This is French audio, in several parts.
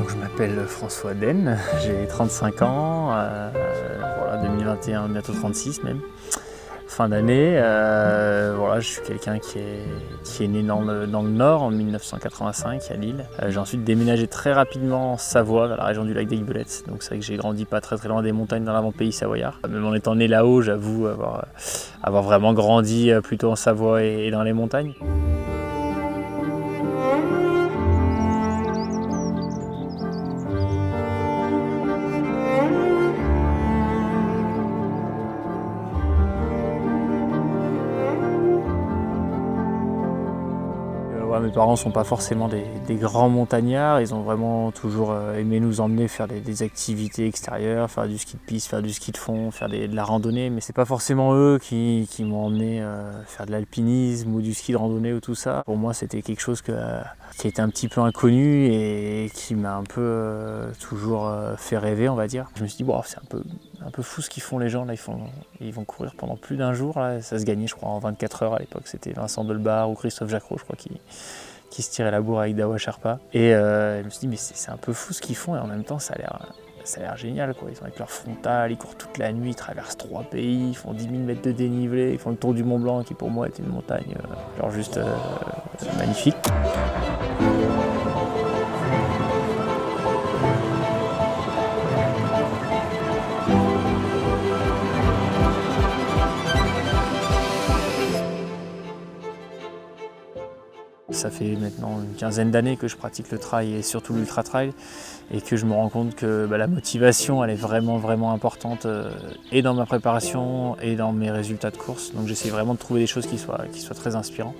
Donc je m'appelle François Den, j'ai 35 ans, voilà, 2021, bientôt 36 même, fin d'année. Voilà, je suis quelqu'un qui est né dans le Nord en 1985 à Lille. J'ai ensuite déménagé très rapidement en Savoie, vers la région du lac d'Aiguebelette. Donc c'est vrai que j'ai grandi pas très loin des montagnes dans l'avant-pays savoyard. Même en étant né là-haut, j'avoue avoir vraiment grandi plutôt en Savoie et dans les montagnes. Mes parents ne sont pas forcément des grands montagnards, ils ont vraiment toujours aimé nous emmener faire des activités extérieures, faire du ski de piste, faire du ski de fond, faire de la randonnée, mais c'est pas forcément eux qui m'ont emmené faire de l'alpinisme ou du ski de randonnée ou tout ça. Pour moi c'était quelque chose qui était un petit peu inconnu et qui m'a un peu toujours fait rêver, on va dire. Je me suis dit bon, c'est un peu fou ce qu'ils font les gens là, ils vont courir pendant plus d'un jour là. Ça se gagnait je crois en 24 heures à l'époque, c'était Vincent Delbar ou Christophe Jacquot je crois qui se tirait la bourre avec Dawa Sherpa. Et je me suis dit mais c'est un peu fou ce qu'ils font et en même temps ça a l'air génial quoi. Ils sont avec leur frontal, ils courent toute la nuit, ils traversent 3 pays, ils font 10 000 mètres de dénivelé, ils font le tour du Mont Blanc qui pour moi est une montagne genre juste magnifique. Ça fait maintenant une quinzaine d'années que je pratique le trail et surtout l'ultra trail et que je me rends compte que la motivation elle est vraiment importante et dans ma préparation et dans mes résultats de course. Donc j'essaie vraiment de trouver des choses qui soient très inspirantes.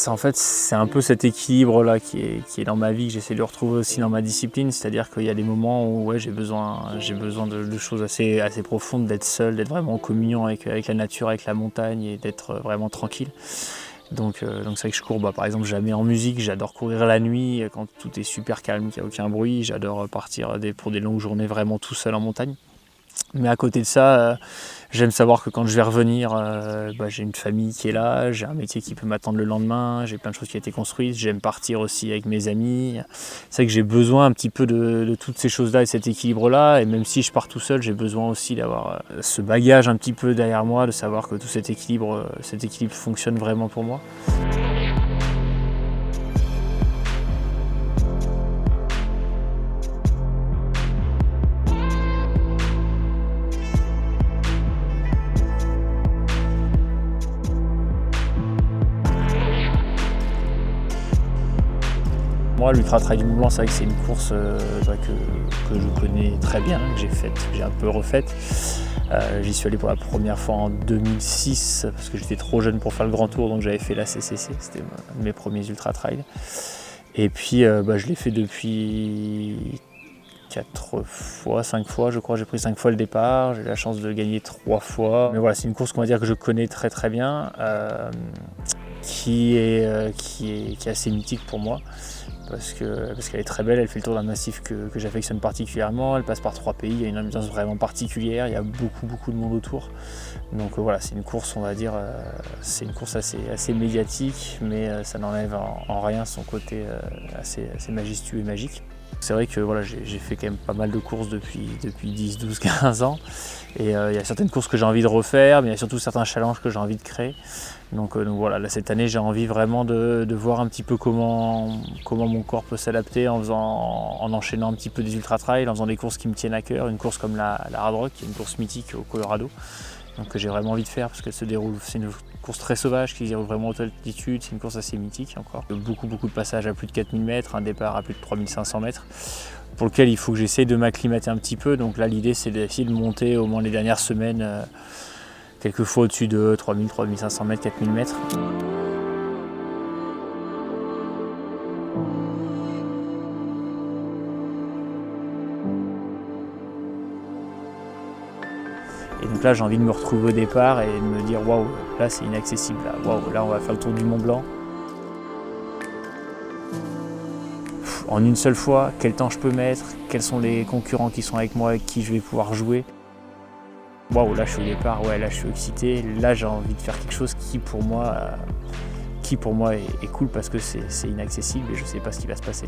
En fait c'est un peu cet équilibre là qui est dans ma vie que j'essaie de retrouver aussi dans ma discipline, c'est-à-dire qu'il y a des moments où j'ai besoin de choses assez profondes, d'être seul, d'être vraiment en communion avec la nature, avec la montagne et d'être vraiment tranquille. Donc c'est vrai que je cours par exemple jamais en musique, j'adore courir la nuit quand tout est super calme, qu'il n'y a aucun bruit, j'adore partir pour des longues journées vraiment tout seul en montagne. Mais à côté de ça, j'aime savoir que quand je vais revenir, j'ai une famille qui est là, j'ai un métier qui peut m'attendre le lendemain, j'ai plein de choses qui ont été construites, j'aime partir aussi avec mes amis. C'est vrai que j'ai besoin un petit peu de toutes ces choses-là et cet équilibre-là, et même si je pars tout seul, j'ai besoin aussi d'avoir ce bagage un petit peu derrière moi, de savoir que tout cet équilibre fonctionne vraiment pour moi. Moi, l'Ultra Trail du Mont Blanc, c'est vrai que c'est une course que je connais très bien, que j'ai un peu refaite. J'y suis allé pour la première fois en 2006 parce que j'étais trop jeune pour faire le grand tour, donc j'avais fait la CCC, c'était un de mes premiers Ultra Trail. Et puis je l'ai fait depuis 5 fois je crois, j'ai pris 5 fois le départ, j'ai eu la chance de gagner 3 fois. Mais voilà, c'est une course qu'on va dire que je connais très bien, qui est assez mythique pour moi. Parce qu'elle est très belle, elle fait le tour d'un massif que j'affectionne particulièrement, elle passe par 3 pays, il y a une ambiance vraiment particulière, il y a beaucoup de monde autour. Donc voilà, c'est une course, on va dire, c'est une course assez médiatique, mais ça n'enlève en rien son côté assez majestueux et magique. C'est vrai que voilà, j'ai fait quand même pas mal de courses depuis 10, 12, 15 ans. Et il y a certaines courses que j'ai envie de refaire, mais il y a surtout certains challenges que j'ai envie de créer. Donc voilà, là, cette année, j'ai envie vraiment de voir un petit peu comment mon corps peut s'adapter en enchaînant un petit peu des ultra trails, en faisant des courses qui me tiennent à cœur. Une course comme la Hard Rock, qui est une course mythique au Colorado, donc que j'ai vraiment envie de faire parce qu'elle se déroule, c'est une course très sauvage qui se déroule vraiment à haute altitude, c'est une course assez mythique encore. Beaucoup de passages à plus de 4000 mètres, un départ à plus de 3500 mètres, pour lequel il faut que j'essaye de m'acclimater un petit peu. Donc là l'idée c'est d'essayer de monter au moins les dernières semaines, quelquefois au-dessus de 3000, 3500 mètres, 4000 mètres. Et donc là j'ai envie de me retrouver au départ et de me dire waouh, là c'est inaccessible, là on va faire le tour du Mont Blanc. En une seule fois, quel temps je peux mettre, quels sont les concurrents qui sont avec moi, avec qui je vais pouvoir jouer. Waouh, là je suis au départ, là je suis excité, là j'ai envie de faire quelque chose qui pour moi est cool parce que c'est inaccessible et je sais pas ce qui va se passer.